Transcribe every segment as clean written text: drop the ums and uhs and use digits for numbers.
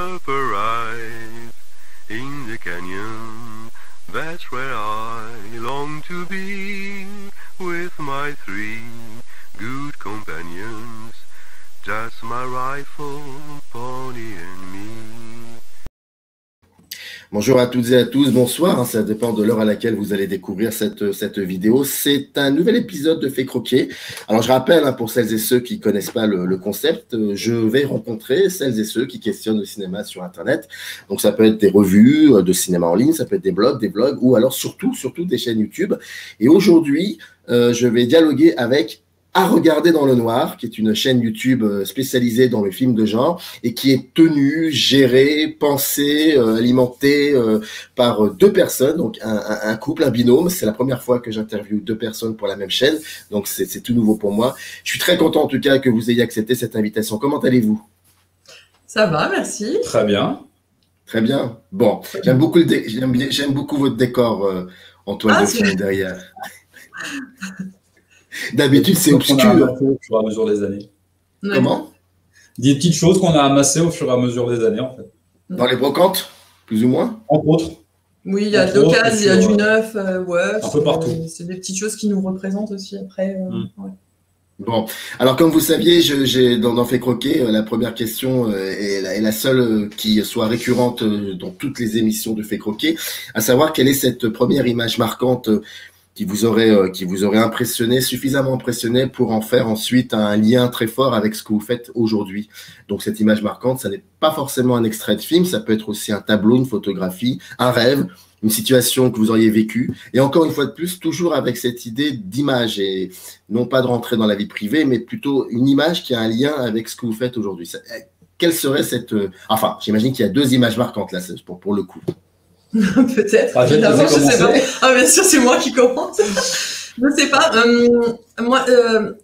up a rise in the canyon. That's where I long to be with my three good companions. Just my rifle, pony and me. Bonjour à toutes et à tous, bonsoir, ça dépend de l'heure à laquelle vous allez découvrir cette vidéo. C'est un nouvel épisode de Fait Croquer. Alors je rappelle, pour celles et ceux qui ne connaissent pas le concept, je vais rencontrer celles et ceux qui questionnent le cinéma sur Internet. Donc ça peut être des revues de cinéma en ligne, ça peut être des blogs ou alors surtout des chaînes YouTube. Et aujourd'hui, je vais dialoguer avec À regarder dans le noir, qui est une chaîne YouTube spécialisée dans les films de genre et qui est tenue, gérée, pensée, alimentée par deux personnes, donc un couple, un binôme. C'est la première fois que j'interviewe deux personnes pour la même chaîne, donc c'est tout nouveau pour moi. Je suis très content en tout cas que vous ayez accepté cette invitation. Comment allez-vous? Ça va, merci. Très bien. Très bien. Bon, j'aime beaucoup votre décor en toile de fond derrière. D'habitude, c'est obscur. Au fur et à mesure des années. Comment? Des petites choses qu'on a amassées au fur et à mesure des années, en fait. Dans les brocantes, plus ou moins? Entre autres. Oui, il y a de l'occasion, il y a du neuf, un peu partout. C'est des petites choses qui nous représentent aussi après. Ouais. Bon, alors comme vous saviez, j'ai dans Fait Croquer, la première question est la seule qui soit récurrente dans toutes les émissions de Fait Croquer, à savoir quelle est cette première image marquante qui vous aurait impressionné, suffisamment impressionné pour en faire ensuite un lien très fort avec ce que vous faites aujourd'hui. Donc cette image marquante, ça n'est pas forcément un extrait de film, ça peut être aussi un tableau, une photographie, un rêve, une situation que vous auriez vécue. Et encore une fois de plus, toujours avec cette idée d'image et non pas de rentrer dans la vie privée, mais plutôt une image qui a un lien avec ce que vous faites aujourd'hui. Quelle serait cette... Enfin, j'imagine qu'il y a deux images marquantes là, pour le coup. Peut-être. Évidemment, je sais pas. Ah, bien sûr, c'est moi qui commence. Je sais pas. Moi,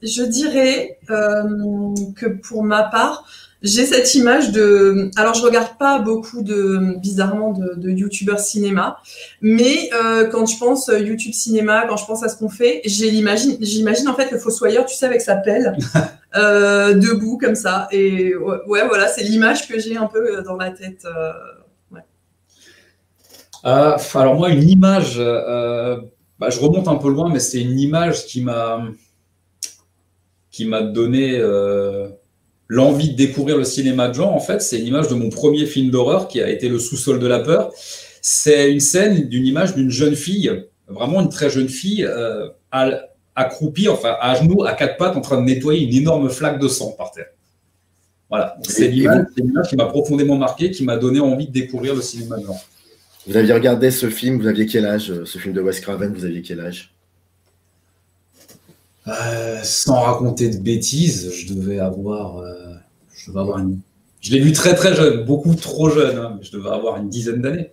je dirais que pour ma part, j'ai cette image de. Alors, je regarde pas beaucoup bizarrement de youtubeurs cinéma, mais quand je pense YouTube cinéma, quand je pense à ce qu'on fait, j'imagine en fait le fossoyeur, tu sais, avec sa pelle, debout comme ça. Et ouais, voilà, c'est l'image que j'ai un peu dans la tête. Alors moi, une image, je remonte un peu loin, mais c'est une image qui m'a donné l'envie de découvrir le cinéma de genre. En fait, c'est une image de mon premier film d'horreur qui a été Le sous-sol de la peur. C'est une scène d'une image d'une jeune fille, vraiment une très jeune fille, accroupie, enfin à genoux, à quatre pattes, en train de nettoyer une énorme flaque de sang par terre. Voilà, c'est l'image qui m'a profondément marqué, qui m'a donné envie de découvrir le cinéma de genre. Vous aviez regardé ce film, vous aviez quel âge? Ce film de Wes Craven, vous aviez quel âge? Sans raconter de bêtises, je devais avoir Je l'ai vu très très jeune, beaucoup trop jeune, mais je devais avoir une dizaine d'années.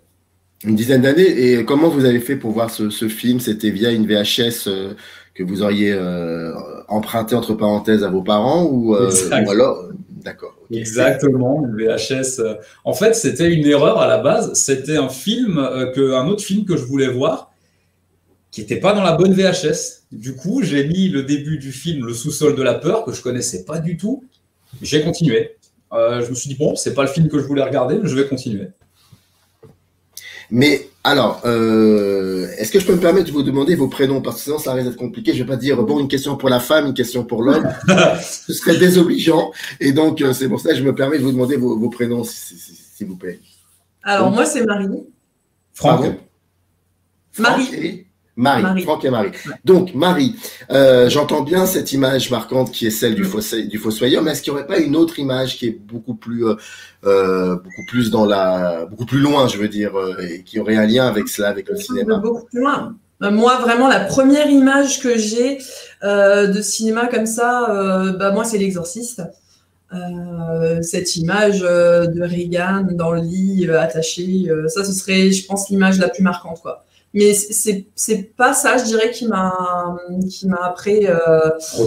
Une dizaine d'années. Et comment vous avez fait pour voir ce film? C'était via une VHS que vous auriez emprunté entre parenthèses à vos parents ou alors... D'accord. Okay. Exactement, une VHS. En fait, c'était une erreur à la base. C'était un autre film que je voulais voir, qui n'était pas dans la bonne VHS. Du coup, j'ai mis le début du film, Le sous-sol de la peur, que je connaissais pas du tout. J'ai continué. Je me suis dit, bon, c'est pas le film que je voulais regarder, mais je vais continuer. Mais alors, est-ce que je peux me permettre de vous demander vos prénoms? Parce que sinon, ça risque d'être compliqué. Je ne vais pas dire, bon, une question pour la femme, une question pour l'homme. Ce serait désobligeant. Et donc, c'est pour ça que je me permets de vous demander vos prénoms, s'il vous plaît. Alors, moi, c'est Marie. Franck. Marie. Franck et Marie. Donc, Marie, j'entends bien cette image marquante qui est celle du fossoyeur, mais est-ce qu'il n'y aurait pas une autre image qui est beaucoup plus loin, je veux dire, et qui aurait un lien avec cela, avec le cinéma? Beaucoup plus loin. Moi, vraiment, la première image que j'ai de cinéma comme ça, moi, c'est L'Exorciste. Cette image de Regan dans le lit, attaché, ça, ce serait, je pense, l'image la plus marquante, quoi. Mais c'est pas ça, je dirais, qui m'a après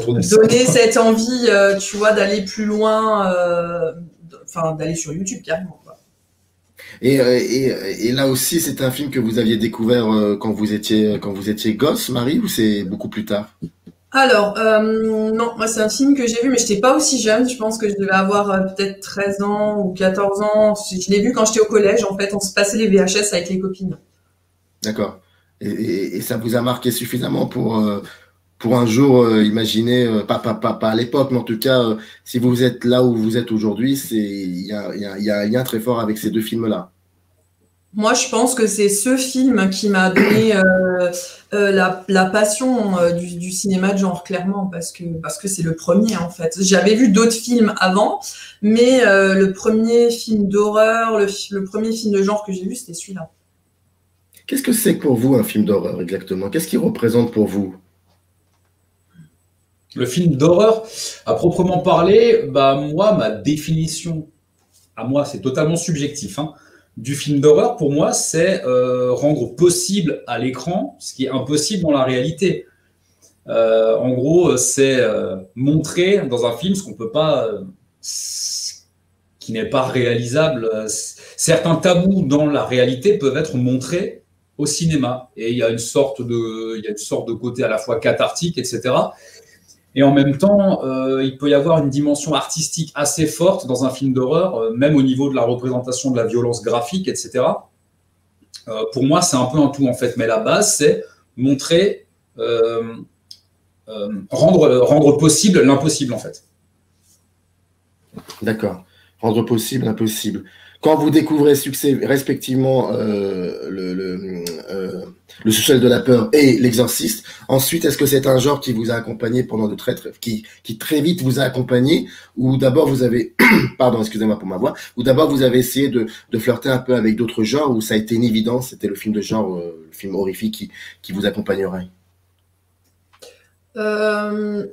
donné cette envie, tu vois, d'aller plus loin, d'aller sur YouTube carrément, quoi. Et là aussi, c'est un film que vous aviez découvert quand vous étiez gosse, Marie, ou c'est beaucoup plus tard? Alors, non, moi c'est un film que j'ai vu, mais je n'étais pas aussi jeune. Je pense que je devais avoir peut-être 13 ans ou 14 ans. Je l'ai vu quand j'étais au collège. En fait, on se passait les VHS avec les copines. D'accord. Et ça vous a marqué suffisamment pour un jour imaginer, pas à l'époque, mais en tout cas, si vous êtes là où vous êtes aujourd'hui, il y a un lien très fort avec ces deux films-là. Moi, je pense que c'est ce film qui m'a donné la passion du cinéma de genre, clairement, parce que c'est le premier, en fait. J'avais vu d'autres films avant, mais le premier film d'horreur, le premier film de genre que j'ai vu, c'était celui-là. Qu'est-ce que c'est pour vous un film d'horreur exactement? Qu'est-ce qu'il représente pour vous? Le film d'horreur, à proprement parler, bah moi, ma définition, à moi, c'est totalement subjectif, hein, du film d'horreur, pour moi, c'est rendre possible à l'écran ce qui est impossible dans la réalité. En gros, c'est montrer dans un film ce qu'on peut pas, qui n'est pas réalisable. Certains tabous dans la réalité peuvent être montrés au cinéma, et il y a une sorte de côté à la fois cathartique, etc. Et en même temps, il peut y avoir une dimension artistique assez forte dans un film d'horreur, même au niveau de la représentation de la violence graphique, etc. Pour moi, c'est un peu un tout, en fait. Mais la base, c'est montrer, rendre possible l'impossible, en fait. D'accord. Rendre possible l'impossible. Quand vous découvrez succès respectivement le sous-sol de la peur et l'exorciste, ensuite, est-ce que c'est un genre qui vous a accompagné pendant qui très vite vous a accompagné, ou d'abord vous avez, pardon, excusez-moi pour ma voix, ou d'abord vous avez essayé de flirter un peu avec d'autres genres, où ça a été une évidence, c'était le film de genre, le film horrifique qui vous accompagnerait? En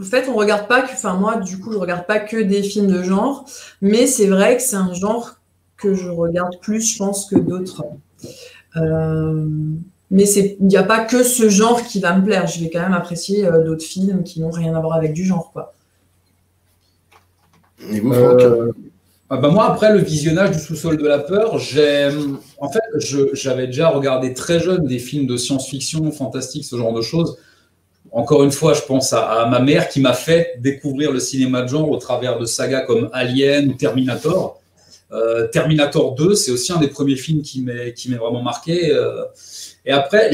fait, on regarde pas que, enfin moi, du coup, je regarde pas que des films de genre, mais c'est vrai que c'est un genre que je regarde plus, je pense, que d'autres. Mais il n'y a pas que ce genre qui va me plaire. Je vais quand même apprécier d'autres films qui n'ont rien à voir avec du genre, quoi. Et vous, Franck? Bah moi, après le visionnage du sous-sol de la peur, en fait, j'avais déjà regardé très jeune des films de science-fiction, fantastique, ce genre de choses. Encore une fois, je pense à ma mère qui m'a fait découvrir le cinéma de genre au travers de sagas comme Alien ou Terminator. Terminator 2, c'est aussi un des premiers films qui m'est vraiment marqué. Et après, en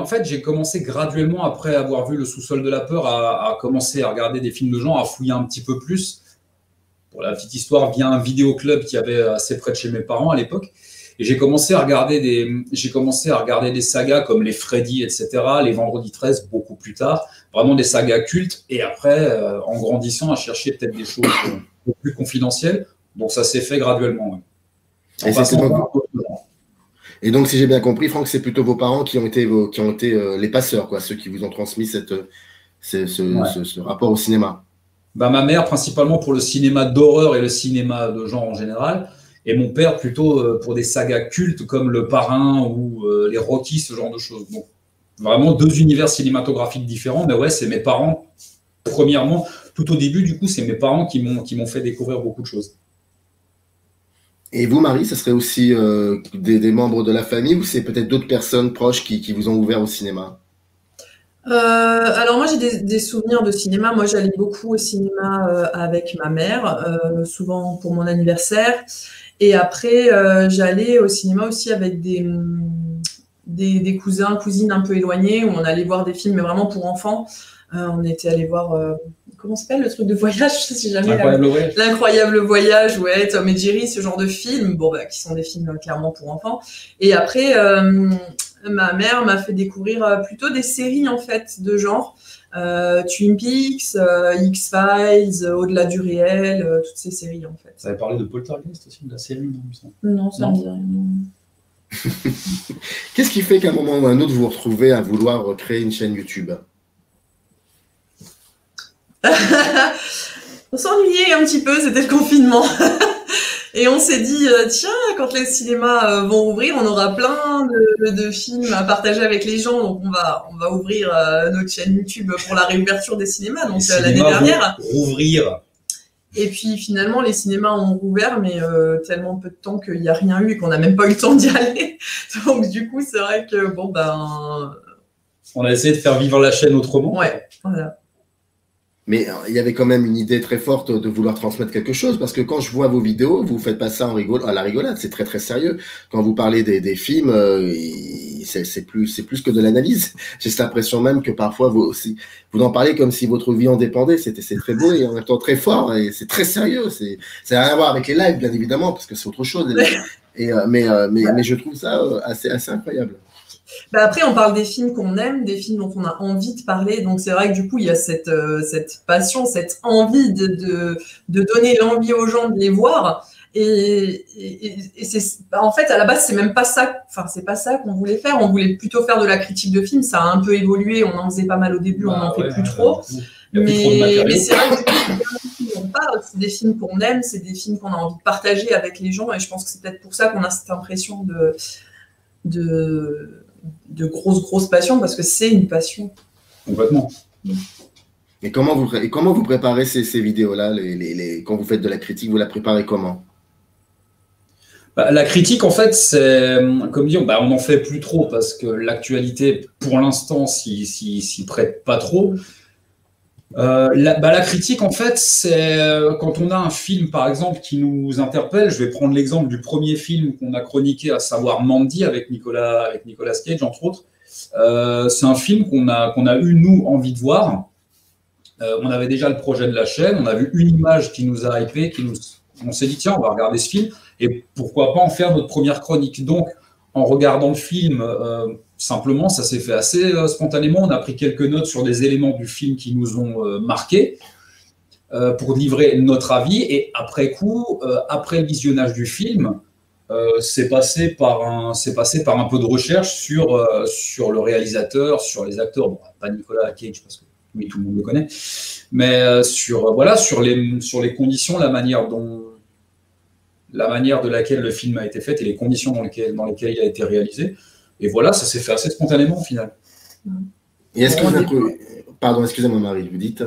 fait, j'ai commencé graduellement, après avoir vu le sous-sol de la peur, à commencer à regarder des films de genre, à fouiller un petit peu plus. Pour la petite histoire, via un vidéoclub qui avait assez près de chez mes parents à l'époque. Et j'ai commencé à regarder des sagas comme les Freddy, etc., les Vendredi 13, beaucoup plus tard, vraiment des sagas cultes. Et après, en grandissant, à chercher peut-être des choses un peu plus confidentielles. Donc ça s'est fait graduellement. Ouais. Et donc, si j'ai bien compris, Franck, c'est plutôt vos parents qui ont été les passeurs, quoi, ceux qui vous ont transmis ce rapport au cinéma. Bah, ma mère, principalement pour le cinéma d'horreur et le cinéma de genre en général. Et mon père, plutôt pour des sagas cultes comme Le Parrain ou les Rocky, ce genre de choses. Donc, vraiment deux univers cinématographiques différents. Mais ouais, c'est mes parents, premièrement, tout au début, du coup, c'est mes parents qui m'ont fait découvrir beaucoup de choses. Et vous, Marie, ce serait aussi des membres de la famille, ou c'est peut-être d'autres personnes proches qui vous ont ouvert au cinéma? Alors moi j'ai des souvenirs de cinéma. Moi j'allais beaucoup au cinéma avec ma mère, souvent pour mon anniversaire. Et après j'allais au cinéma aussi avec des cousins, cousines un peu éloignés, où on allait voir des films mais vraiment pour enfants. On était allé voir comment s'appelle le truc de voyage, je sais si jamais L'incroyable voyage, ouais, Tom et Jerry, ce genre de films, bon bah qui sont des films clairement pour enfants. Et après ma mère m'a fait découvrir plutôt des séries en fait de genre, Twin Peaks, X-Files, Au-delà du réel, toutes ces séries en fait. Ça avait parlé de Poltergeist aussi, de la série, non, ça me dit rien. Qu'est-ce qui fait qu'à un moment ou à un autre vous vous retrouvez à vouloir créer une chaîne YouTube? On s'ennuyait un petit peu, c'était le confinement. Et on s'est dit, tiens, quand les cinémas vont rouvrir, on aura plein de films à partager avec les gens. Donc, on va ouvrir notre chaîne YouTube pour la réouverture des cinémas. Donc, l'année dernière. Rouvrir. Et puis, finalement, les cinémas ont rouvert, mais tellement peu de temps qu'il n'y a rien eu et qu'on n'a même pas eu le temps d'y aller. Donc, du coup, c'est vrai que, bon, ben, On a essayé de faire vivre la chaîne autrement. Ouais, voilà. Mais il y avait quand même une idée très forte de vouloir transmettre quelque chose, parce que quand je vois vos vidéos, vous faites pas ça à la rigolade, c'est très très sérieux. Quand vous parlez des films, c'est plus que de l'analyse. J'ai cette impression même que parfois vous en parlez comme si votre vie en dépendait. C'est très beau et en même temps très fort, et c'est très sérieux. Ça n'a rien à voir avec les lives, bien évidemment, parce que c'est autre chose. Mais je trouve ça assez incroyable. Bah après, on parle des films qu'on aime, des films dont on a envie de parler. Donc, c'est vrai que du coup, il y a cette passion, cette envie de donner l'envie aux gens de les voir. Et en fait, à la base, c'est même pas ça. Enfin, c'est pas ça qu'on voulait faire. On voulait plutôt faire de la critique de films. Ça a un peu évolué. On en faisait pas mal au début. On n'en fait plus trop. Mais c'est vrai que on parle, c'est des films qu'on aime, c'est des films qu'on a envie de partager avec les gens. Et je pense que c'est peut-être pour ça qu'on a cette impression de grosse passion, parce que c'est une passion. Complètement. Et comment vous préparez ces vidéos-là, quand vous faites de la critique, vous la préparez comment? La critique, en fait, c'est, comme dit, on n'en fait plus trop parce que l'actualité, pour l'instant, s'y prête pas trop. La critique, en fait, c'est quand on a un film, par exemple, qui nous interpelle. Je vais prendre l'exemple du premier film qu'on a chroniqué, à savoir Mandy, avec Nicolas Cage, entre autres. C'est un film qu'on a eu, nous, envie de voir. On avait déjà le projet de la chaîne, on a vu une image qui nous a hypé, on s'est dit, tiens, on va regarder ce film, et pourquoi pas en faire notre première chronique. Donc, en regardant le film, simplement, ça s'est fait assez spontanément. On a pris quelques notes sur des éléments du film qui nous ont marqués pour livrer notre avis. Et après coup, après le visionnage du film, c'est passé par un peu de recherche sur le réalisateur, sur les acteurs. Bon, pas Nicolas Cage, parce que oui, tout le monde le connaît, mais sur les conditions, la manière de laquelle le film a été fait et les conditions dans lesquelles il a été réalisé. Et voilà, ça s'est fait assez spontanément au final. Et est-ce que Pardon, excusez-moi Marie, vous dites.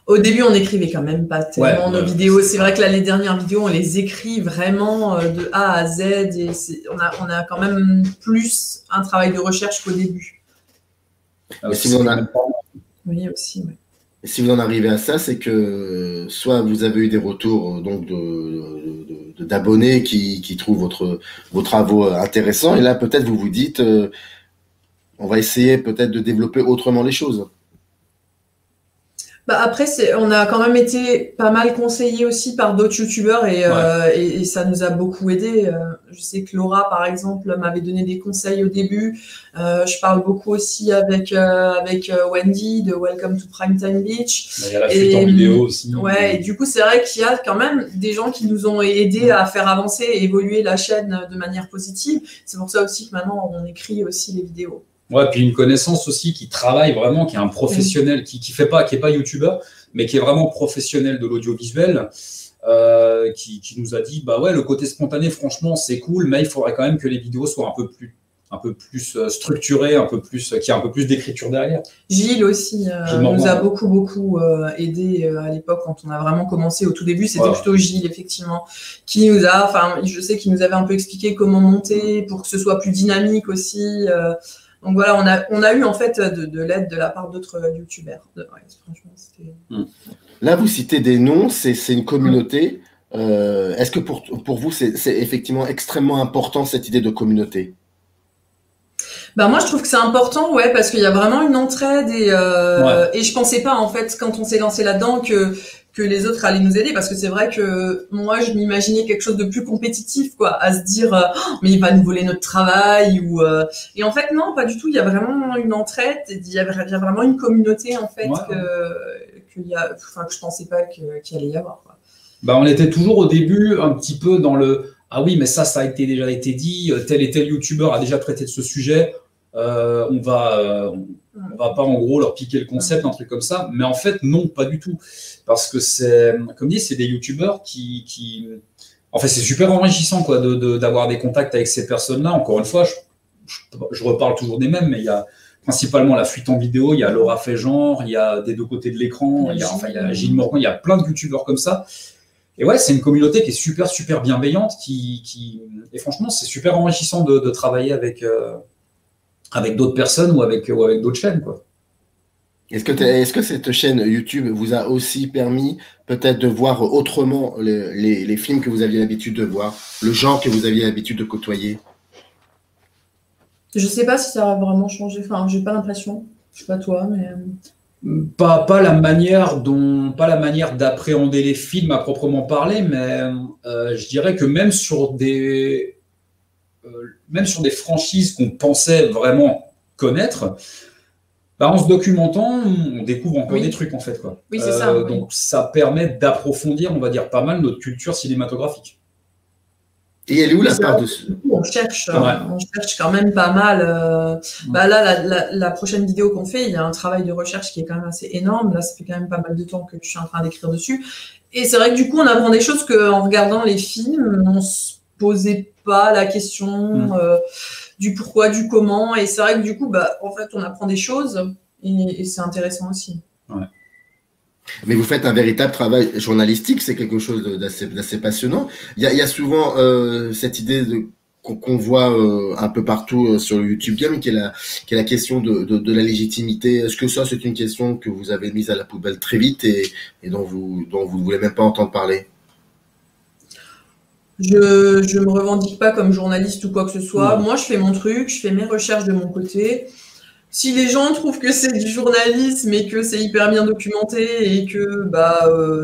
Au début, on n'écrivait quand même pas tellement nos vidéos. C'est vrai que là, les dernières vidéos, on les écrit vraiment de A à Z. Et on a quand même plus un travail de recherche qu'au début. Oui, aussi, oui. Et si vous en arrivez à ça, c'est que soit vous avez eu des retours donc d'abonnés qui trouvent vos travaux intéressants, et là peut-être vous vous dites on va essayer peut-être de développer autrement les choses. Bah après, on a quand même été pas mal conseillés aussi par d'autres youtubeurs et ça nous a beaucoup aidé. Je sais que Laura, par exemple, m'avait donné des conseils au début. Je parle beaucoup aussi avec Wendy de Welcome to Primetime Beach. Il y a la fuite en vidéo aussi. Ouais, et du coup, c'est vrai qu'il y a quand même des gens qui nous ont aidés à faire avancer et évoluer la chaîne de manière positive. C'est pour ça aussi que maintenant, on écrit aussi les vidéos. Ouais, puis une connaissance aussi qui travaille vraiment, qui est un professionnel, qui est pas youtubeur, mais qui est vraiment professionnel de l'audiovisuel, qui nous a dit, bah ouais, le côté spontané, franchement, c'est cool, mais il faudrait quand même que les vidéos soient un peu plus structurées, qu'il y ait un peu plus d'écriture derrière. Gilles aussi nous a beaucoup aidé à l'époque quand on a vraiment commencé au tout début. C'était plutôt Gilles, effectivement, qui nous a, je sais qu'il nous avait un peu expliqué comment monter pour que ce soit plus dynamique aussi. Donc voilà, on a eu en fait de l'aide de la part d'autres youtubeurs. Là, vous citez des noms, c'est une communauté. Est-ce que pour vous, c'est effectivement extrêmement important cette idée de communauté? Bah moi je trouve que c'est important, ouais, parce qu'il y a vraiment une entraide et je pensais pas en fait quand on s'est lancé là-dedans que les autres allaient nous aider, parce que c'est vrai que moi je m'imaginais quelque chose de plus compétitif, quoi, à se dire mais il va nous voler notre travail et en fait non, pas du tout. Il y a vraiment une entraide, il y a vraiment une communauté en fait que je pensais pas qu'il allait y avoir, quoi. Bah on était toujours au début un petit peu dans le ah oui, mais ça a déjà été dit, tel et tel youtubeur a déjà traité de ce sujet, on va pas en gros leur piquer le concept, un truc comme ça. Mais en fait, non, pas du tout. Parce que c'est, comme dit, c'est des youtubeurs qui... En fait, c'est super enrichissant quoi, d'avoir des contacts avec ces personnes-là. Encore une fois, je reparle toujours des mêmes, mais il y a principalement la fuite en vidéo, il y a Laura Fégenre, il y a des deux côtés de l'écran, il y a Gilles Morgan, il y a plein de youtubeurs comme ça. Et ouais, c'est une communauté qui est super bienveillante, et franchement, c'est super enrichissant de travailler avec avec d'autres personnes ou avec d'autres chaînes, quoi. Est-ce que cette chaîne YouTube vous a aussi permis peut-être de voir autrement les films que vous aviez l'habitude de voir, le genre que vous aviez l'habitude de côtoyer? Je sais pas si ça a vraiment changé. Enfin, j'ai pas l'impression. Je sais pas toi, mais Pas la manière d'appréhender les films à proprement parler, mais je dirais que même sur des franchises qu'on pensait vraiment connaître, bah, en se documentant, on découvre encore des trucs en fait, quoi. Oui, c'est ça. Oui. Donc ça permet d'approfondir, on va dire, pas mal notre culture cinématographique. Et elle est où la part de on cherche quand même pas mal. Bah là, la prochaine vidéo qu'on fait, il y a un travail de recherche qui est quand même assez énorme. Là, ça fait quand même pas mal de temps que je suis en train d'écrire dessus. Et c'est vrai que du coup, on apprend des choses qu'en regardant les films, on se posait pas la question du pourquoi, du comment. Et c'est vrai que du coup, bah, en fait, on apprend des choses et c'est intéressant aussi. Ouais. Mais vous faites un véritable travail journalistique, c'est quelque chose d'assez passionnant. Il y a souvent cette idée qu'on voit un peu partout sur le YouTube Game, qui est la question de la légitimité. Est-ce que ça, c'est une question que vous avez mise à la poubelle très vite et dont vous ne voulez même pas entendre parler? Je me revendique pas comme journaliste ou quoi que ce soit. Moi, je fais mon truc, je fais mes recherches de mon côté. Si les gens trouvent que c'est du journalisme et que c'est hyper bien documenté et que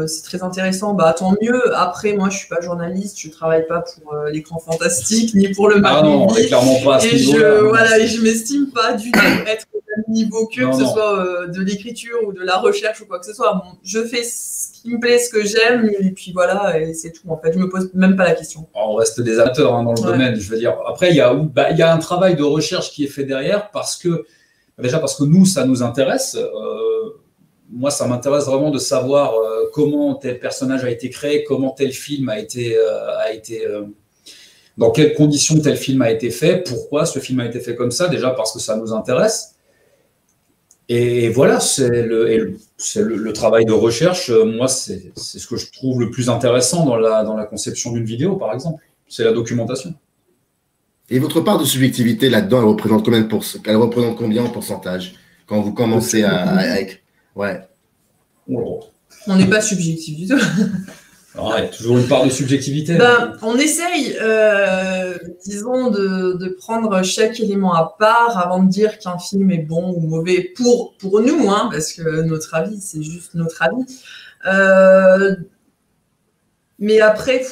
c'est très intéressant, bah tant mieux. Après, moi, je suis pas journaliste, je travaille pas pour l'écran fantastique ni pour le Mac. Non, clairement pas à ce niveau-là. Et je m'estime pas du tout être au même niveau que ce soit de l'écriture ou de la recherche ou quoi que ce soit. Bon, je fais ce qui me plaît, ce que j'aime, et puis voilà, et c'est tout. En fait, je me pose même pas la question. On reste des amateurs dans le domaine, je veux dire. Après, il y a un travail de recherche qui est fait derrière parce que nous, ça nous intéresse. Moi, ça m'intéresse vraiment de savoir comment tel personnage a été créé, comment tel film a été dans quelles conditions tel film a été fait, pourquoi ce film a été fait comme ça, déjà parce que ça nous intéresse. Et voilà, c'est le travail de recherche. Moi, c'est ce que je trouve le plus intéressant dans la conception d'une vidéo, par exemple. C'est la documentation. Et votre part de subjectivité là-dedans, elle représente combien en pourcentage quand vous commencez à écrire? Ouais. On n'est pas subjectif du tout. Alors, il y a toujours une part de subjectivité. On essaye, disons, de prendre chaque élément à part avant de dire qu'un film est bon ou mauvais pour nous, parce que notre avis, c'est juste notre avis. Mais après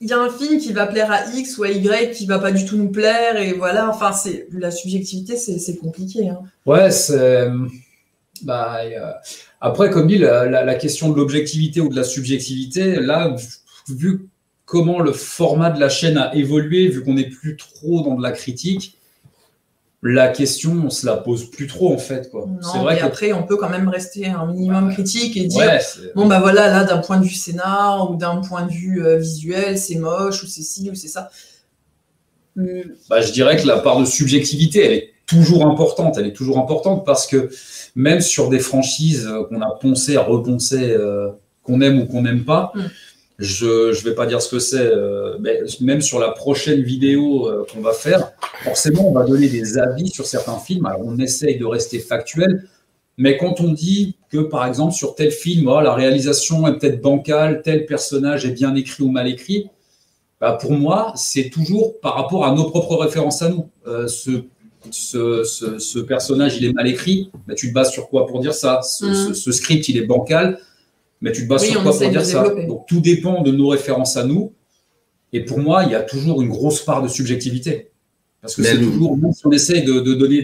il y a un film qui va plaire à X ou à Y qui va pas du tout nous plaire, et voilà, enfin, la subjectivité, c'est compliqué. Ouais, après, comme dit, la question de l'objectivité ou de la subjectivité, là, vu comment le format de la chaîne a évolué, vu qu'on n'est plus trop dans de la critique, la question, on se la pose plus trop en fait, quoi. Non, mais après, on peut quand même rester un minimum critique et dire voilà, là, d'un point de vue scénar ou d'un point de vue visuel, c'est moche ou c'est ci ou c'est ça. Je dirais que la part de subjectivité, elle est toujours importante. Elle est toujours importante parce que même sur des franchises qu'on a poncé, à reponcer, qu'on aime ou qu'on n'aime pas, je ne vais pas dire ce que c'est, mais même sur la prochaine vidéo qu'on va faire, forcément, on va donner des avis sur certains films. Alors, on essaye de rester factuel, mais quand on dit que, par exemple, sur tel film, la réalisation est peut-être bancale, tel personnage est bien écrit ou mal écrit, pour moi, c'est toujours par rapport à nos propres références à nous. Ce personnage, il est mal écrit, tu te bases sur quoi pour dire ça? Ce script, il est bancal, mais tu te bases sur quoi pour dire ça? Donc, tout dépend de nos références à nous. Et pour moi, il y a toujours une grosse part de subjectivité. Parce que c'est toujours, même si on essaye de donner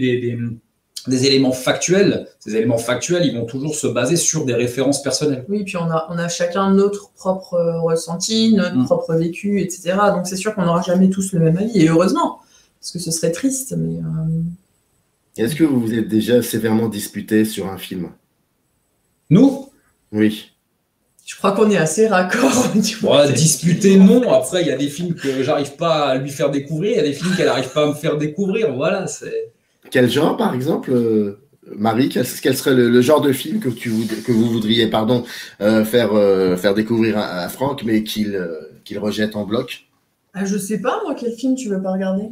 des éléments factuels, ces éléments factuels, ils vont toujours se baser sur des références personnelles. Oui, puis on a chacun notre propre ressenti, notre propre vécu, etc. Donc, c'est sûr qu'on n'aura jamais tous le même avis. Et heureusement, parce que ce serait triste. Mais Est-ce que vous vous êtes déjà sévèrement disputé sur un film? Nous? Oui. Je crois qu'on est assez raccord. Disputer, non. Après, il y a des films que j'arrive pas à lui faire découvrir. Il y a des films qu'elle n'arrive pas à me faire découvrir. Voilà. Quel genre, par exemple, Marie, quel serait le genre de film que vous voudriez faire découvrir à Franck, mais qu'il rejette en bloc? Je sais pas, moi, quel film tu veux pas regarder?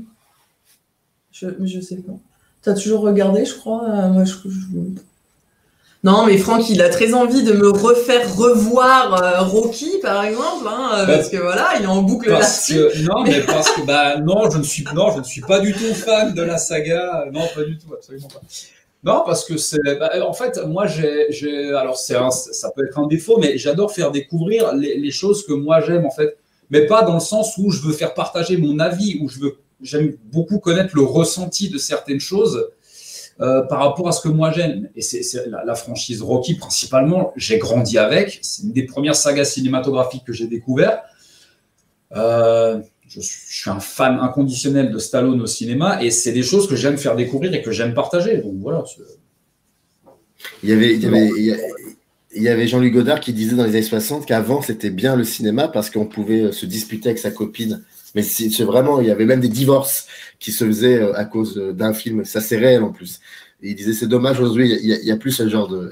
Je sais pas. T'as toujours regardé, je crois. Moi, Non, mais Franck, il a très envie de me revoir Rocky, par exemple, hein, parce que voilà, il est en boucle là-dessus. Non, mais parce que non, je ne suis pas du tout fan de la saga. Non, pas du tout, absolument pas. Non, parce que en fait, moi, alors ça peut être un défaut, mais j'adore faire découvrir les choses que moi j'aime, en fait. Mais pas dans le sens où je veux faire partager mon avis, où j'aime beaucoup connaître le ressenti de certaines choses par rapport à ce que moi j'aime. Et c'est la franchise Rocky, principalement, j'ai grandi avec. C'est une des premières sagas cinématographiques que j'ai découvert. Je suis un fan inconditionnel de Stallone au cinéma et c'est des choses que j'aime faire découvrir et que j'aime partager. Donc voilà. Il y avait Jean-Luc Godard qui disait dans les années 60 qu'avant c'était bien le cinéma parce qu'on pouvait se disputer avec sa copine. Mais c'est vraiment, il y avait même des divorces qui se faisaient à cause d'un film. Ça, c'est réel en plus. Et il disait, c'est dommage, aujourd'hui, il n'y a plus ce genre de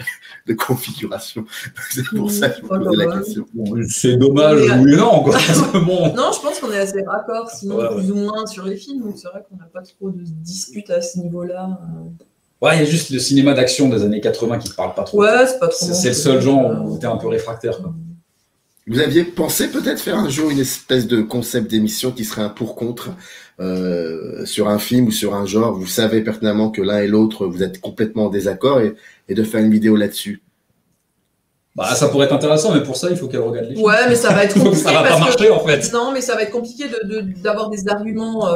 configuration. C'est pour ça que je me posais la question. C'est dommage, oui, non. Bon. Non, je pense qu'on est assez raccord, sinon plus ou moins sur les films. Donc c'est vrai qu'on n'a pas trop de disputes à ce niveau-là. Ouais, il y a juste le cinéma d'action des années 80 qui ne parle pas trop. Ouais, c'est pas trop. C'est le seul genre où tu es un peu réfractaire, quoi. Vous aviez pensé peut-être faire un jour une espèce de concept d'émission qui serait un pour-contre sur un film ou sur un genre. Vous savez pertinemment que l'un et l'autre, vous êtes complètement en désaccord et de faire une vidéo là-dessus. Ça pourrait être intéressant, mais pour ça, il faut qu'elle regarde les films. Ouais, mais ça va être compliqué. Ça va pas marcher, en fait. Non, mais ça va être compliqué d'avoir des arguments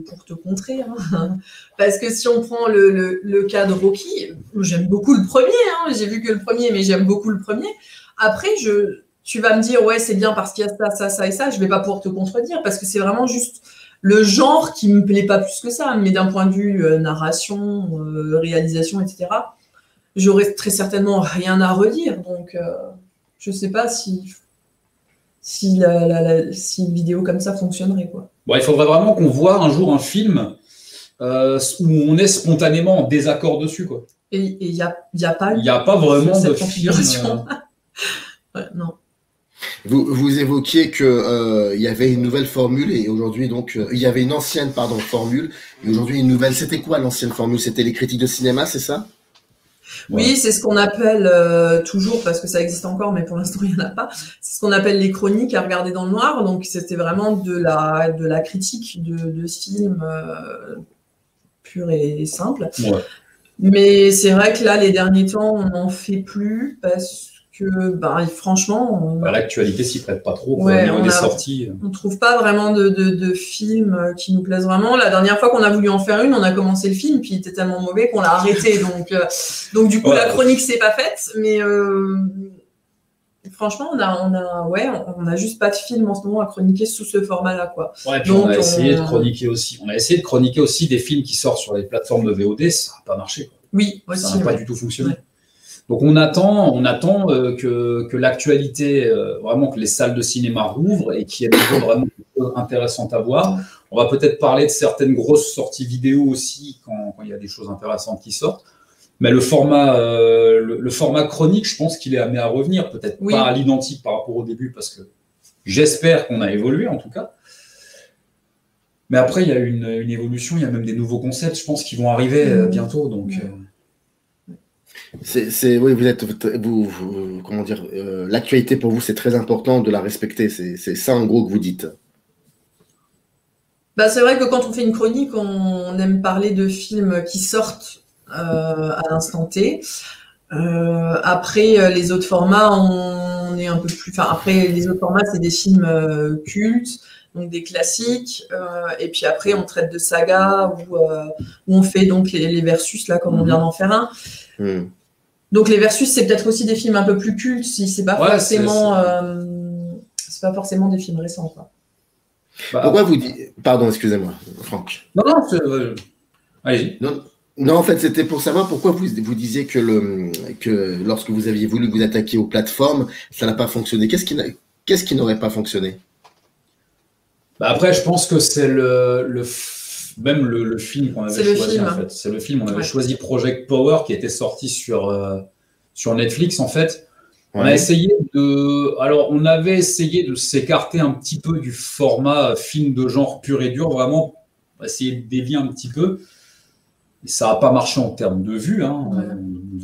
pour te contrer. Hein. Parce que si on prend le cas de Rocky, j'aime beaucoup le premier. Hein. J'ai vu que le premier, mais j'aime beaucoup le premier. Après, tu vas me dire, ouais, c'est bien parce qu'il y a ça et ça. Je vais pas pouvoir te contredire parce que c'est vraiment juste le genre qui me plaît pas plus que ça. Mais d'un point de vue narration, réalisation, etc., j'aurais très certainement rien à redire. Donc, je sais pas si une vidéo comme ça fonctionnerait, quoi. Bon, il faudrait vraiment qu'on voit un jour un film où on est spontanément en désaccord dessus, quoi. Et il y a pas vraiment cette de configuration. Ouais, non. Vous évoquiez que il y avait une nouvelle formule et aujourd'hui donc il y avait une ancienne formule et aujourd'hui une nouvelle. C'était quoi l'ancienne formule? C'était les critiques de cinéma, c'est ça? Oui, c'est ce qu'on appelle toujours, parce que ça existe encore, mais pour l'instant il n'y en a pas. C'est ce qu'on appelle les chroniques à regarder dans le noir. Donc c'était vraiment de la critique de films pur et simple. Ouais. Mais c'est vrai que là, les derniers temps, on n'en fait plus parce que, franchement, l'actualité s'y prête pas trop. Ouais, on est sorti. On trouve pas vraiment de films qui nous plaisent vraiment. La dernière fois qu'on a voulu en faire une, on a commencé le film, puis il était tellement mauvais qu'on l'a arrêté. Donc du coup, la chronique s'est pas faite. Mais franchement, on a juste pas de film en ce moment à chroniquer sous ce format-là, quoi. Ouais, puis on a essayé de chroniquer aussi. On a essayé de chroniquer aussi des films qui sortent sur les plateformes de VOD, ça n'a pas marché. Oui, aussi. Ça n'a pas du tout fonctionné. Ouais. Donc on attend que l'actualité, vraiment que les salles de cinéma rouvrent et qu'il y ait des choses vraiment intéressantes à voir. On va peut-être parler de certaines grosses sorties vidéo aussi quand il y a des choses intéressantes qui sortent. Mais le format chronique, je pense qu'il est amené à revenir, peut-être pas à l'identique par rapport au début, parce que j'espère qu'on a évolué en tout cas. Mais après, il y a une évolution, il y a même des nouveaux concepts, je pense, qui vont arriver bientôt. Donc, comment dire, l'actualité pour vous, c'est très important de la respecter. C'est ça en gros que vous dites. C'est vrai que quand on fait une chronique, on aime parler de films qui sortent à l'instant T. Après, les autres formats, on est un peu plus. Après, les autres formats, c'est des films cultes, donc des classiques. Et puis après, on traite de sagas où on fait donc les versus là, comme on vient d'en faire un. Donc les versus, c'est peut-être aussi des films un peu plus cultes, si c'est pas forcément, c'est pas forcément des films récents, quoi. Pourquoi vous dites... Pardon, excusez-moi, Franck. Non, allez-y. Non, en fait, c'était pour savoir pourquoi vous disiez que lorsque vous aviez voulu vous attaquer aux plateformes, ça n'a pas fonctionné. Qu'est-ce qui n'aurait pas fonctionné? Après, je pense que c'est même le film qu'on avait choisi, en fait. C'est le film, on avait choisi Project Power qui était sorti sur Netflix, en fait. On a essayé on avait essayé de s'écarter un petit peu du format film de genre pur et dur, vraiment On va essayer de dévier un petit peu. Et ça n'a pas marché en termes de vues. Hein.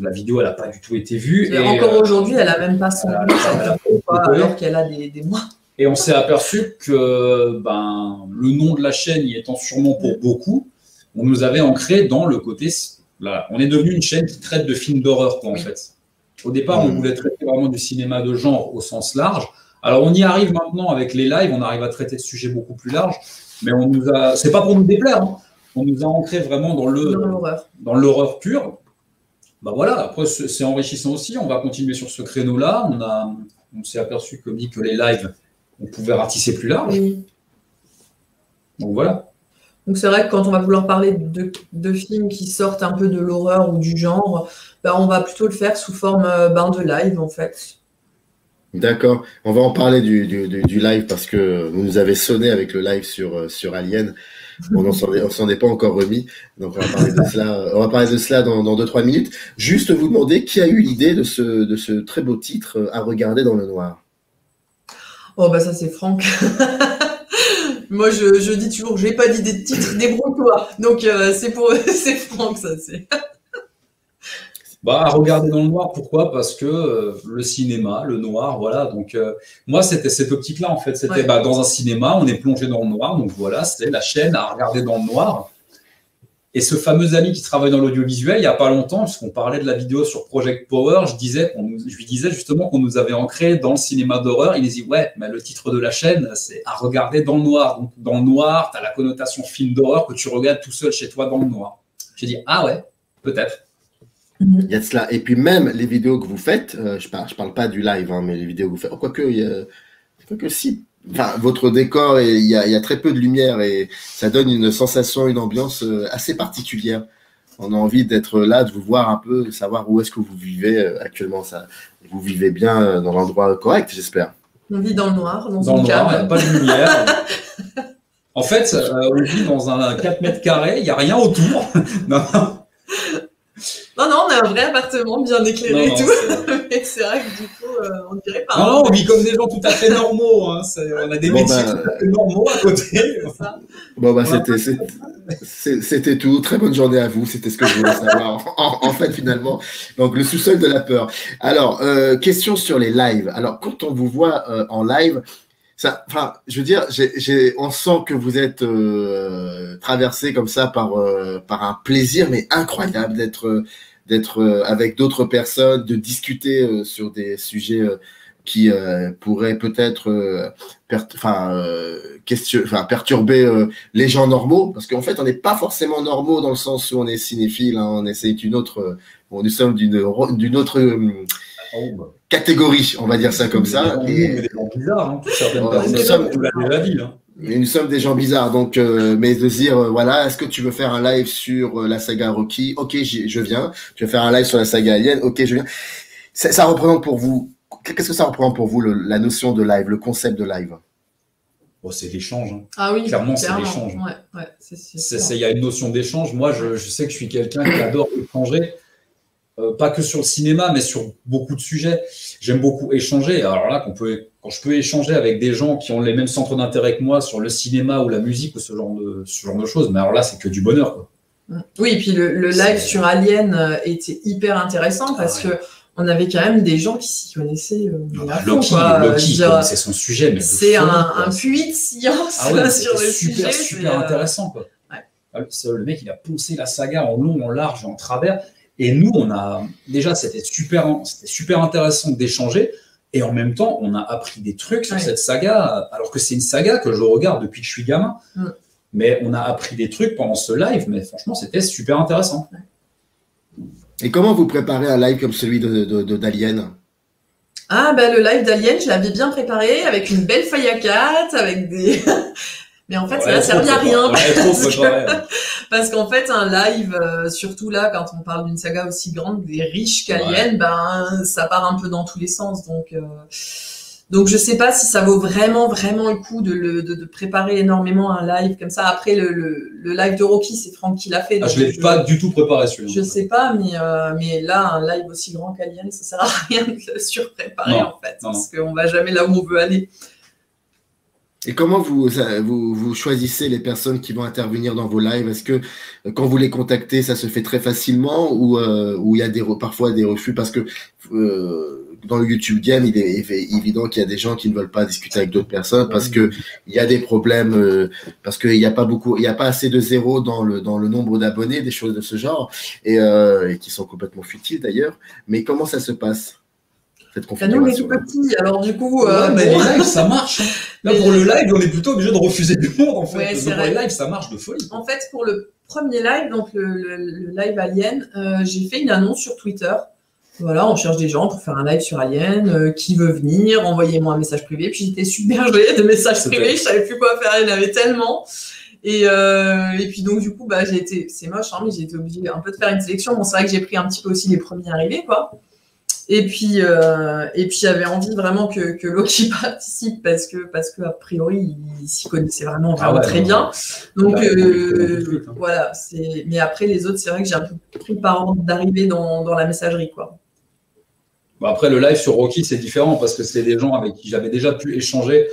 La vidéo, elle n'a pas du tout été vue. Et encore aujourd'hui, elle n'a même pas son alors qu'elle a des mois. Et on s'est aperçu que le nom de la chaîne y étant sûrement pour beaucoup, on nous avait ancré dans le côté... Là, on est devenu une chaîne qui traite de films d'horreur, en fait. Au départ, on voulait traiter vraiment du cinéma de genre au sens large. Alors, on y arrive maintenant avec les lives, on arrive à traiter de sujets beaucoup plus larges, mais on nous a... C'est pas pour nous déplaire, hein. On nous a ancré vraiment dans l'horreur pure. Voilà, après, c'est enrichissant aussi. On va continuer sur ce créneau-là. On s'est aperçu que les lives, on pouvait ratisser plus large. Oui. Donc voilà. Donc c'est vrai que quand on va vouloir parler de films qui sortent un peu de l'horreur ou du genre, on va plutôt le faire sous forme de live en fait. D'accord. On va en parler du live parce que vous nous avez sonné avec le live sur Alien. On s'en est pas encore remis. Donc on va parler de cela dans 2-3 minutes. Juste vous demander qui a eu l'idée de ce très beau titre à regarder dans le noir. Oh ça c'est Franck. Moi je dis toujours, j'ai pas d'idée de titre, débrouille-toi. Donc c'est Franck ça c'est. À regarder dans le noir, pourquoi? Parce que le cinéma, le noir, voilà. Donc moi c'était cette optique-là en fait. C'était dans un cinéma, on est plongé dans le noir, donc voilà, c'est la chaîne à regarder dans le noir. Et ce fameux ami qui travaille dans l'audiovisuel, il n'y a pas longtemps, puisqu'on parlait de la vidéo sur Project Power, je lui disais justement qu'on nous avait ancré dans le cinéma d'horreur. Il me dit mais le titre de la chaîne, c'est à regarder dans le noir. Donc dans le noir, tu as la connotation film d'horreur que tu regardes tout seul chez toi dans le noir. J'ai dit ouais, peut-être. Il y a de cela. Et puis même les vidéos que vous faites, je parle pas du live, hein, mais les vidéos que vous faites, quoique si, votre décor, il y a très peu de lumière et ça donne une sensation, une ambiance assez particulière. On a envie d'être là, de vous voir un peu, de savoir où est-ce que vous vivez actuellement. Vous vivez bien dans l'endroit correct, j'espère. On vit dans le noir, dans le noir, il n'y a pas de lumière. En fait, on vit dans un 4 mètres carrés, il n'y a rien autour. Non, on a un vrai appartement bien éclairé et tout. Mais c'est vrai que du coup, on dirait pas. Non, on vit comme des gens tout à fait normaux. Hein. On a des métiers tout à fait normaux à côté. C'était tout. Très bonne journée à vous. C'était ce que je voulais savoir. En fait, finalement, donc le sous-sol de la peur. Alors, question sur les lives. Alors, quand on vous voit en live, je veux dire, on sent que vous êtes traversé comme ça par un plaisir mais incroyable d'être avec d'autres personnes, de discuter sur des sujets qui pourraient peut-être perturber les gens normaux, parce qu'en fait on n'est pas forcément normaux dans le sens où on est cinéphile, hein, on essaie nous sommes d'une autre catégorie, on va dire ça comme ça. Des gens bizarres, hein, certaines personnes, vous l'avez dit. Hein. Et nous sommes des gens bizarres, donc mais de dire est-ce que tu veux faire un live sur la saga Rocky? Ok, je viens. Tu veux faire un live sur la saga Alien? Ok, je viens. Ça représente pour vous, qu'est-ce que ça représente pour vous la notion de live, le concept de live? C'est l'échange. Hein. Ah oui, clairement, c'est l'échange. Il y a une notion d'échange. Moi, je sais que je suis quelqu'un qui adore échanger. Pas que sur le cinéma, mais sur beaucoup de sujets. J'aime beaucoup échanger. Alors là, quand je peux échanger avec des gens qui ont les mêmes centres d'intérêt que moi sur le cinéma ou la musique ou ce genre de choses, mais alors là, c'est que du bonheur, quoi. Oui, et puis le live sur Alien était hyper intéressant parce que on avait quand même des gens qui s'y connaissaient. Loki, c'est son sujet, mais c'est un puits de science sur le sujet. Super intéressant, quoi. Ouais. Le mec, il a poncé la saga en long, en large, en travers. Et nous, c'était super intéressant d'échanger. Et en même temps, on a appris des trucs sur cette saga, alors que c'est une saga que je regarde depuis que je suis gamin. Mais on a appris des trucs pendant ce live, mais franchement, c'était super intéressant. Et comment vous préparez un live comme celui d'Alien? Le live d'Alien, je l'avais bien préparé, avec une belle feuille à 4, avec des... Mais en fait, ça n'a servi à rien. Parce qu'en fait, un live, surtout là, quand on parle d'une saga aussi grande et riche qu'Alien, ça part un peu dans tous les sens. Donc je sais pas si ça vaut vraiment le coup de préparer énormément un live comme ça. Après, le live de Rocky, c'est Franck qui l'a fait. Je l'ai pas du tout préparé celui-là. Je sais pas, mais là, un live aussi grand qu'Alien, ça sert à rien de le surpréparer en fait. Parce qu'on va jamais là où on veut aller. Et comment vous choisissez les personnes qui vont intervenir dans vos lives? Est-ce que quand vous les contactez, ça se fait très facilement ou il y a parfois des refus? Parce que dans le YouTube Game, il est évident qu'il y a des gens qui ne veulent pas discuter avec d'autres personnes parce que il y a des problèmes, parce qu'il n'y a pas assez de zéros dans le nombre d'abonnés, des choses de ce genre, et qui sont complètement futiles d'ailleurs. Mais comment ça se passe? Nous, on est tout petits, alors du coup... mais les lives, ça marche. Là, pour le live, on est plutôt obligé de refuser du monde, en fait. Ouais, donc, pour les lives, ça marche de folie. En fait, pour le premier live, donc le live Alien, j'ai fait une annonce sur Twitter. Voilà, on cherche des gens pour faire un live sur Alien. Qui veut venir? Envoyez-moi un message privé. Puis j'étais submergée de messages privés. Je savais plus quoi faire. Il y en avait tellement. Et puis donc, du coup, c'est moche, hein, mais j'ai été obligée un peu de faire une sélection. Bon, c'est vrai que j'ai pris un petit peu aussi les premiers arrivés, quoi. Et puis j'avais envie vraiment que Loki participe parce que a priori il s'y connaissait vraiment très bien. Donc voilà, mais après les autres, c'est vrai que j'ai un peu pris par ordre d'arrivée dans la messagerie, quoi. Bon, après le live sur Rocky, c'est différent parce que c'est des gens avec qui j'avais déjà pu échanger,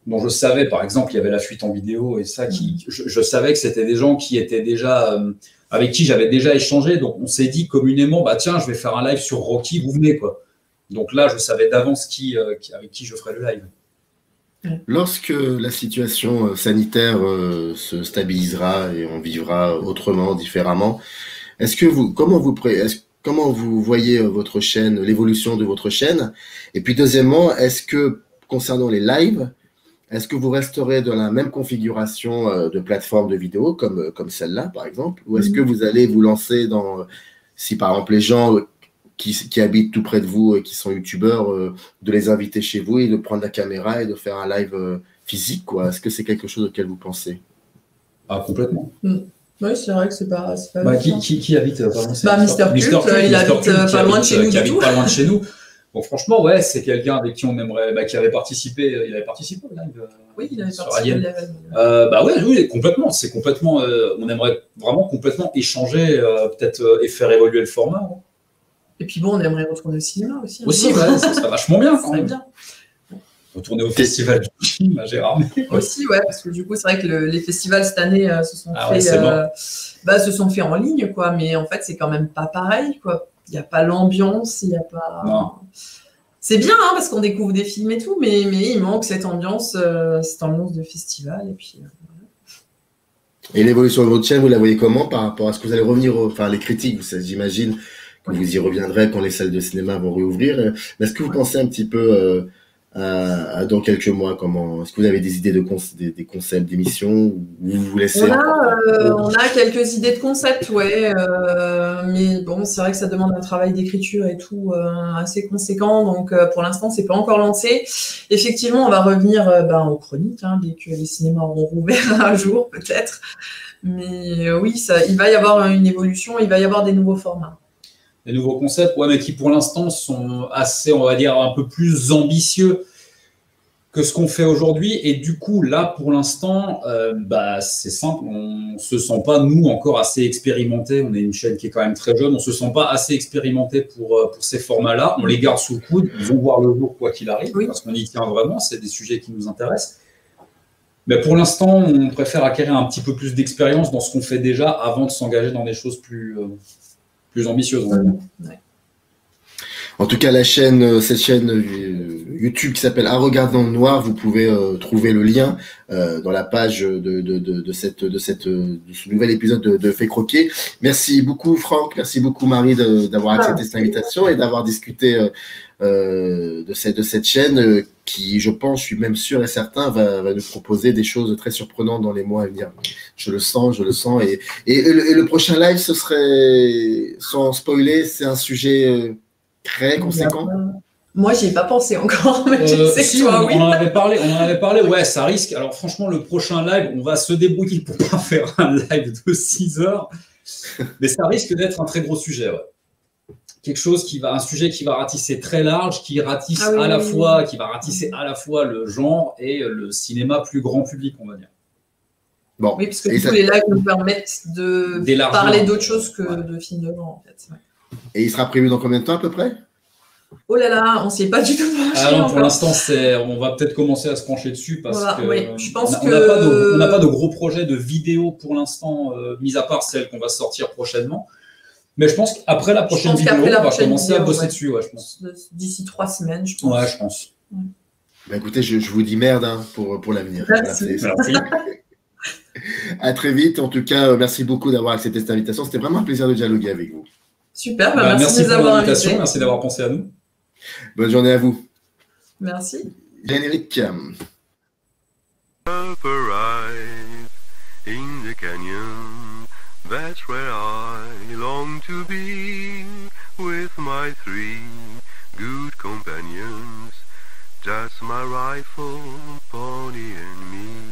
dont je savais par exemple il y avait la fuite en vidéo et ça je savais que c'était des gens qui étaient déjà avec qui j'avais déjà échangé, donc on s'est dit communément, bah tiens, je vais faire un live sur Rocky, vous venez, quoi. Donc là, je savais d'avance avec qui je ferais le live. Lorsque la situation sanitaire se stabilisera et on vivra autrement, différemment, comment vous voyez votre chaîne, l'évolution de votre chaîne? Et puis deuxièmement, est-ce que concernant les lives, est-ce que vous resterez dans la même configuration de plateforme de vidéo comme celle-là, par exemple? Ou est-ce que vous allez vous lancer si par exemple les gens qui habitent tout près de vous et qui sont youtubeurs, de les inviter chez vous et de prendre la caméra et de faire un live physique, quoi? Est-ce que c'est quelque chose auquel vous pensez? Ah, complètement. Oui, c'est vrai que c'est pas qui habite Mister Cult, il habite pas loin de chez nous du tout. Pas loin de chez nous. Bon, franchement, ouais, c'est quelqu'un avec qui on aimerait, qui avait participé. Il avait participé au live. Oui, il avait participé. Oui, complètement. C'est complètement. On aimerait vraiment complètement échanger, peut-être et faire évoluer le format. Ouais. Et puis bon, on aimerait retourner au cinéma aussi. Aussi, ouais, ça serait vachement bien. Ça serait bien. Retourner au festival du film à Gérard. Aussi, ouais, parce que du coup, c'est vrai que les festivals cette année se sont faits en ligne, quoi. Mais en fait, c'est quand même pas pareil, quoi. Il n'y a pas l'ambiance, il n'y a pas. Non. C'est bien, hein, parce qu'on découvre des films et tout, mais il manque cette ambiance de festival. Et puis. Et l'évolution de votre chaîne, vous la voyez comment par rapport à ce que vous allez revenir, les critiques, j'imagine que vous y reviendrez quand les salles de cinéma vont réouvrir. Mais est-ce que vous pensez un petit peu dans quelques mois, est-ce que vous avez des idées des concepts d'émissions ou vous vous laissez on a quelques idées de concepts, ouais, mais bon, c'est vrai que ça demande un travail d'écriture et tout assez conséquent, donc pour l'instant, c'est pas encore lancé. Effectivement, on va revenir aux chroniques, hein, dès que les cinémas auront rouvert un jour, peut-être. Mais oui, il va y avoir une évolution, il va y avoir des nouveaux formats. Des nouveaux concepts, ouais, mais qui pour l'instant sont assez, on va dire, un peu plus ambitieux que ce qu'on fait aujourd'hui. Et du coup, là, pour l'instant, c'est simple, on ne se sent pas, nous, encore assez expérimentés. On est une chaîne qui est quand même très jeune. On ne se sent pas assez expérimentés pour ces formats-là. On les garde sous le coude. Ils vont voir le jour, quoi qu'il arrive, parce qu'on y tient vraiment. C'est des sujets qui nous intéressent. Mais pour l'instant, on préfère acquérir un petit peu plus d'expérience dans ce qu'on fait déjà avant de s'engager dans des choses plus ambitieuse. Ouais. En tout cas, cette chaîne YouTube qui s'appelle Un regard dans le noir, vous pouvez trouver le lien dans la page de ce nouvel épisode de Fait Croquer. Merci beaucoup Franck, merci beaucoup Marie d'avoir accepté cette invitation et d'avoir discuté de cette chaîne qui, je suis même sûr et certain, va nous proposer des choses très surprenantes dans les mois à venir. Je le sens. Et le prochain live, ce serait, sans spoiler, c'est un sujet très conséquent. Moi, j'y ai pas pensé encore, mais on en avait parlé, ouais, ça risque. Alors franchement, le prochain live, on va se débrouiller pour pas faire un live de 6 heures, mais ça risque d'être un très gros sujet, ouais. Un sujet qui va ratisser très large, qui ratisse à la fois le genre et le cinéma plus grand public, on va dire. Bon. Oui, parce que tous les lives nous permettent de parler d'autre chose que de films de genre, en fait. Ouais. Et il sera prévu dans combien de temps à peu près? Oh là là, on s'y est pas du tout penché. Ah non, pour encore. l'instant, on va peut-être commencer à se pencher dessus parce Voilà, que oui, je pense on n'a pas que de gros projet de vidéo pour l'instant, mis à part celle qu'on va sortir prochainement. Mais je pense qu'après la prochaine vidéo, on va commencer à bosser dessus, ouais, je pense. D'ici 3 semaines, je pense. Ouais, je pense. Bah, écoutez, je vous dis merde hein, pour l'avenir. Merci. Voilà, c'est- à très vite. En tout cas, merci beaucoup d'avoir accepté cette invitation. C'était vraiment un plaisir de dialoguer avec vous. Super, Bah, merci de nous pour avoir l'invitation, invités. merci d'avoir pensé à nous. Bonne journée à vous. Merci. Générique. Up arise in the canyon, that's where I long to be, with my 3 good companions, just my rifle, pony and me.